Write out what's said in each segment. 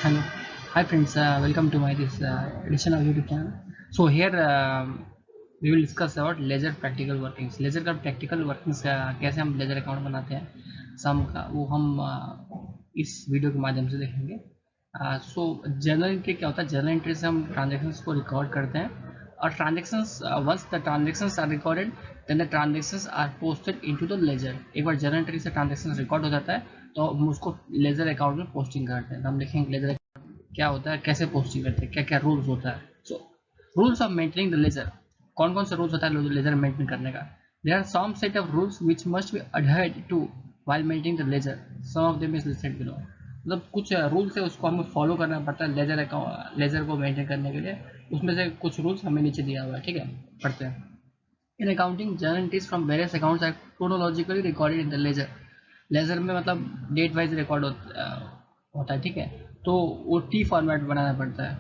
Hello, hi friends. Welcome to my this edition of YouTube channel. So here we will discuss about ledger practical workings. ledger का practical workings कैसे हम ledger account बनाते हैं सम का वो हम इस वीडियो के माध्यम से देखेंगे. सो जर्नल एंट्री क्या होता है? जर्नल एंट्री से हम ट्रांजेक्शन्स को रिकॉर्ड करते हैं और transactions once the transactions are recorded then the transactions are posted into the ledger. एक बार जर्नल एंट्री से ट्रांजेक्शन्स रिकॉर्ड हो जाता है तो हम उसको लेजर अकाउंट में पोस्टिंग करते हैं. तो हम देखेंगे लेजर क्या होता है, कैसे पोस्टिंग करते हैं, क्या क्या रूल्स होता है. So rules of maintaining the ledger. कौन कौन से रूल्स होता है लेजर मेंटेन करने का? There are some set of rules which must be adhered to while maintaining the ledger. Some of them is listed below. मतलब कुछ रूल्स है उसको हमें फॉलो करना पड़ता है लेजर अकाउंट लेजर को मेंटेन करने के लिए. उसमें से कुछ रूल्स हमें नीचे दिया हुआ है. ठीक है, पढ़ते हैं. In accounting journal entries from various accounts are chronologically recorded in the ledger. Ledger में मतलब डेट वाइज रिकॉर्ड होता है. ठीक है, तो वो टी फॉर्मेट बनाना पड़ता है.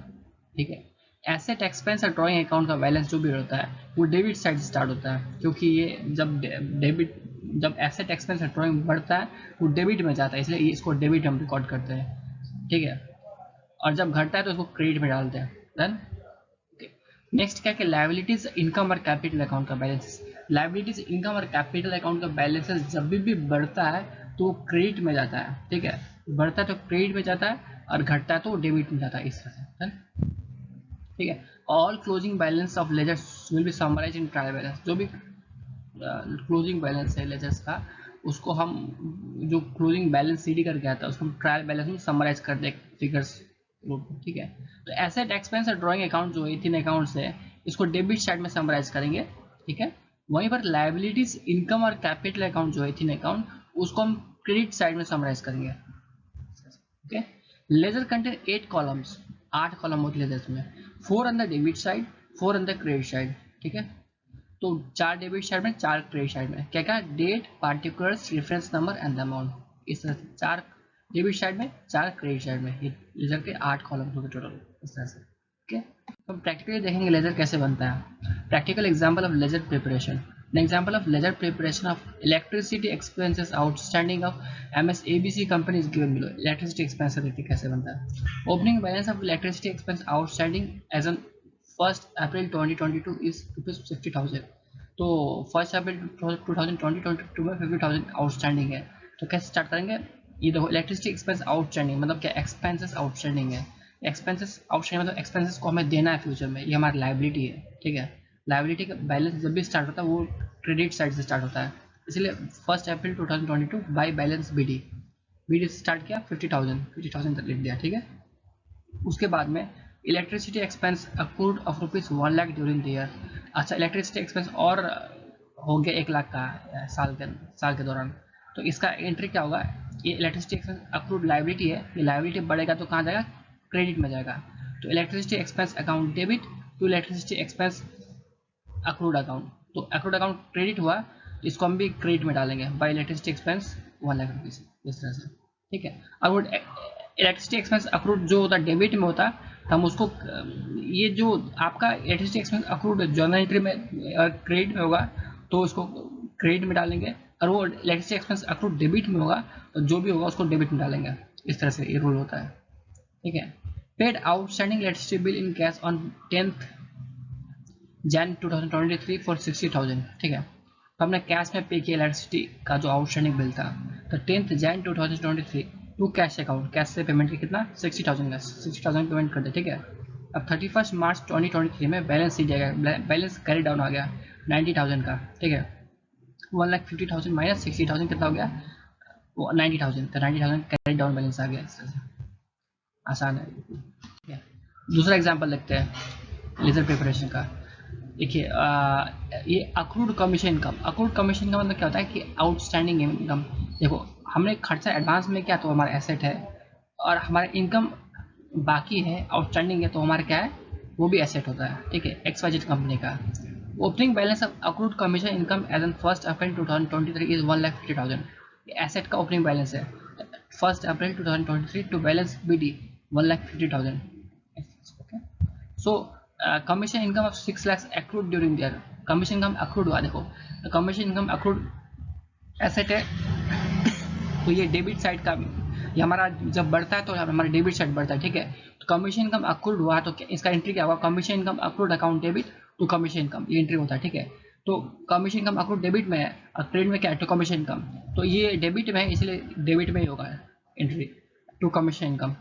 ठीक है, एसेट एक्सपेंस और ड्राइंग अकाउंट का बैलेंस जो भी होता है वो डेबिट साइड से स्टार्ट होता है, क्योंकि ये जब एसेट एक्सपेंस और ड्राइंग बढ़ता है वो डेबिट में जाता है, इसलिए इसको डेबिट हम रिकॉर्ड करते हैं. ठीक है, और जब घटता है तो उसको क्रेडिट में डालते हैं. देन नेक्स्ट क्या कि लायबिलिटीज इनकम और कैपिटल अकाउंट का बैलेंस. लायबिलिटीज इनकम और कैपिटल अकाउंट का बैलेंसेस जब भी बढ़ता है तो वो क्रेडिट में जाता है. ठीक है, बढ़ता है तो क्रेडिट में जाता है और घटता है तो डेबिट में जाता है, इस तरह से. ठीक है, all closing balance of ledgers will be summarise in trial balance. जो भी क्लोजिंग बैलेंस है लेजर्स का उसको हम जो क्लोजिंग बैलेंस सीडी करके आता है उसको हम ट्रायल बैलेंस में समराइज कर दे फिगर्स. ठीक है, तो एसेट एक्सपेंस और ड्राइंग अकाउंट जो 18 अकाउंट्स है इसको डेबिट साइड में समराइज करेंगे. ठीक है, वहीं पर लायबिलिटीज इनकम और कैपिटल अकाउंट जो 18 अकाउंट उसको हम क्रेडिट साइड में समराइज करेंगे. Okay, ledger contain 8 columns. 8 column होते हैं लेजर में. 4 on the debit side, 4 on the credit side. ठीक है, तो 4 डेबिट साइड में 4 क्रेडिट साइड में. क्या क्या? Date, particulars, reference number and the amount. इस तरह से 4 डेबिट साइड में 4 क्रेडिट साइड में. ये लेजर के 8 कॉलम हो गए टोटल, इस तरह से. ओके, तो प्रैक्टिकली देखेंगे लेजर कैसे बनता है. Practical example of ledger preparation. An example of ledger preparation of electricity expenses outstanding of MSABC company is given below. Electricity expense देखते कैसे बनता है. Opening balance of electricity expense outstanding as on 1st April 2022 is ₹50,000. तो 1st April 2022 में 50,000 outstanding है. तो कैसे start करेंगे? ये देखो, इलेक्ट्रिसिटी एक्सपेंस आउटस्टैंडिंग मतलब क्या? एक्सपेंसेस आउटस्टैंडिंग है. एक्सपेंसेस आउटस्टैंडिंग मतलब एक्सपेंसेस को हमें देना है फ्यूचर में, ये हमारी लाइबिलिटी है. ठीक है, लाइबिलिटी का बैलेंस जब भी स्टार्ट होता है वो क्रेडिट साइड से स्टार्ट होता है, इसलिए 1st April 2022 by balance BD से स्टार्ट किया. 50,000 तक लिख दिया. ठीक है, उसके बाद में electricity expense accrued of ₹1 lakh during the year. अच्छा, इलेक्ट्रिसिटी एक्सपेंस और हो गया 1 लाख का साल के दौरान. तो इसका एंट्री क्या होगा? ये इलेक्ट्रिसिटी एक्सपेंस अक्रूड लाइबिलिटी है. ये लाइबिलिटी बढ़ेगा तो कहाँ जाएगा? क्रेडिट में जाएगा. तो electricity expense account debit to electricity expense accrued account. तो अक्रूड अकाउंट क्रेडिट हुआ तो इसको हम भी क्रेडिट में डालेंगे बाई इलेक्ट्रिसिटी एक्सपेंस ₹1 लाख. इस तरह से. ठीक है, और इलेक्ट्रिसिटी एक्सपेंस अक्रूड जो होता है डेबिट में होता है, हम उसको ये जो आपका electricity expense accrued journal entry में क्रेडिट में होगा तो उसको क्रेडिट में डालेंगे, और वो इलेक्ट्रिसिटी एक्सपेंस अक्रूड डेबिट में होगा तो जो भी होगा उसको डेबिट में डालेंगे. इस तरह से ये रूल होता है. ठीक है, paid outstanding electricity bill in cash on 10th Jan 2023 for 60,000. ठीक है, तो हमने कैश में पे किया इलेक्ट्रिसिटी का जो आउटस्टैंडिंग बिल था. तो 10th Jan 2023 to cash account, cash से पेमेंट कितना? 60,000 का. 60,000 पेमेंट कर दे. ठीक है, अब 31 मार्च 2023 में बैलेंस शीट जाएगा. बैलेंस कैरी डाउन आ गया 90,000 का. ठीक है, 1,50,000 माइनस 60,000 कितना हो गया? वो 90,000. तो 90,000 कैरी डाउन बैलेंस आ गया. आसान है. ठीक है, दूसरा एग्जाम्पल देखते हैं लेजर प्रिपरेशन का. देखिए, ये accrued commission income. Accrued commission का मतलब क्या होता है कि आउटस्टैंडिंग इनकम. देखो, हमने खर्चा एडवांस में किया तो हमारा एसेट है, और हमारा इनकम बाकी है आउटस्टैंडिंग है तो हमारा क्या है? वो भी एसेट होता है. ठीक है, XYZ कंपनी का. Opening balance of accrued commission income as on 1st April 2023 is 1,50,000. Asset का ओपनिंग बैलेंस है 1st April 2023 to balance BD 1,50,000. So commission income of 6 lakhs accrued during the year. Commission income accrued हुआ. देखो, commission income accrued asset है तो ये debit side का ये हमारा जब बढ़ता है तो हमारा डेबिट साइड बढ़ता है, ठीक है। तो कमीशन इनकम अक्रूड हुआ तो इसका एंट्री क्या होगा, commission income accrued account debit to commission income, ये एंट्री होता है, ठीक है। तो कमीशन इनकम अक्रूड डेबिट में है और क्रेडिट में क्या है, टू कमीशन इनकम, तो ये डेबिट में है इसलिए डेबिट में ही होगा entry to commission income.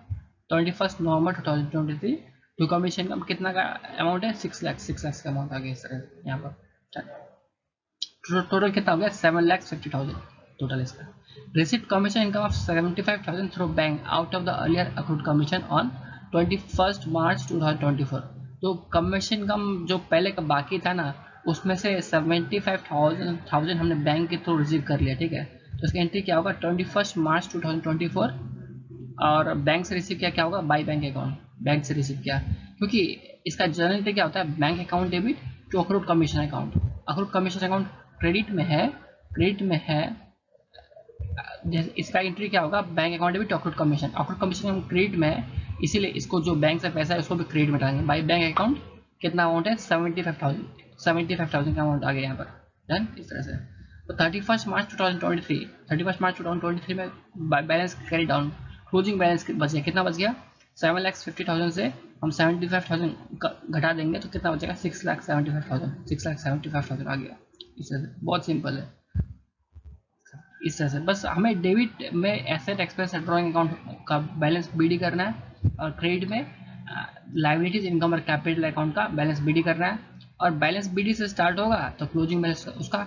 21 November 2023 to commission income कितना का अमाउंट है, 6 लाख का अमाउंट आ गया इस तरह यहाँ पर। टोटल कितना हो गया, 7,50,000 टोटल इसका। Received commission income of 75,000 through bank out of the earlier accrued commission on 21 मार्च 2024। तो कमीशन इनकम जो पहले का बाकी था ना, उसमें से 75,000 हमने बैंक के थ्रू रिसीव कर लिया, ठीक है। तो इसका एंट्री क्या होगा, 21 मार्च 2024, और बैंक से रिसीव किया क्या होगा, बाई बैंक अकाउंट, बैंक से रिसीव किया, क्योंकि इसका जनरली क्या होता है, bank account debit to accrued commission account. Accrued commission account credit में है, इसका एंट्री क्या होगा, bank account debit to accrued commission account credit में है, इसीलिए इसको जो बैंक से पैसा है उसको भी क्रेडिट में डालेंगे। बाई बैंक अकाउंट कितना अमाउंट है, 75,000 का अमाउंट आ गया यहाँ पर, डन इस तरह से। तो 31 मार्च 2023 में balance carry down, closing balance बच गया, कितना बच गया, 7,50,000 से हम 75,000 घटा देंगे तो कितना बचेगा, 6,75,000 आ गया। इस तरह से बहुत सिंपल है, इस तरह से बस हमें डेबिट में एसेट एक्सपेंस ड्रॉइंग अकाउंट का बैलेंस बीडी करना है, और क्रेडिट में लायबिलिटीज इनकम और कैपिटल अकाउंट का बैलेंस बीडी करना है। और बैलेंस बीडी से स्टार्ट होगा तो क्लोजिंग बैलेंस उसका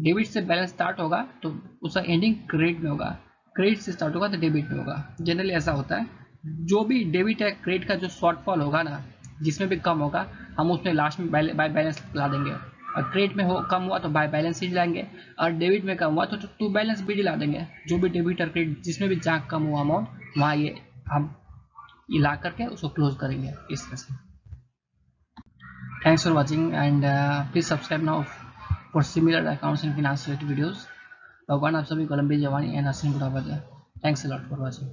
डेबिट से बैलेंस स्टार्ट होगा तो उसका एंडिंग क्रेडिट में होगा, क्रेडिट से स्टार्ट होगा तो डेबिट में होगा। जनरली ऐसा होता है, जो भी डेबिट है क्रेडिट का जो शॉर्टफॉल होगा ना, जिसमें भी कम होगा हम उसमें लास्ट में बाय बैलेंस ला देंगे, और क्रेडिट में हो कम हुआ तो बाय बैलेंस ही लाएंगे, और डेबिट में कम हुआ तो टू बैलेंस बीडी ला देंगे। जो भी डेबिट और क्रेडिट जिसमें भी जहाँ कम हुआ अमाउंट वहाँ ये हम ये ला करके उसको क्लोज करेंगे इस तरह से। Thanks for watching and please subscribe now for similar accounts and finance related videos. भगवान आप सभी को लंबी जवानी एंड हसीन बुढ़ापा दे। Thanks a lot for watching.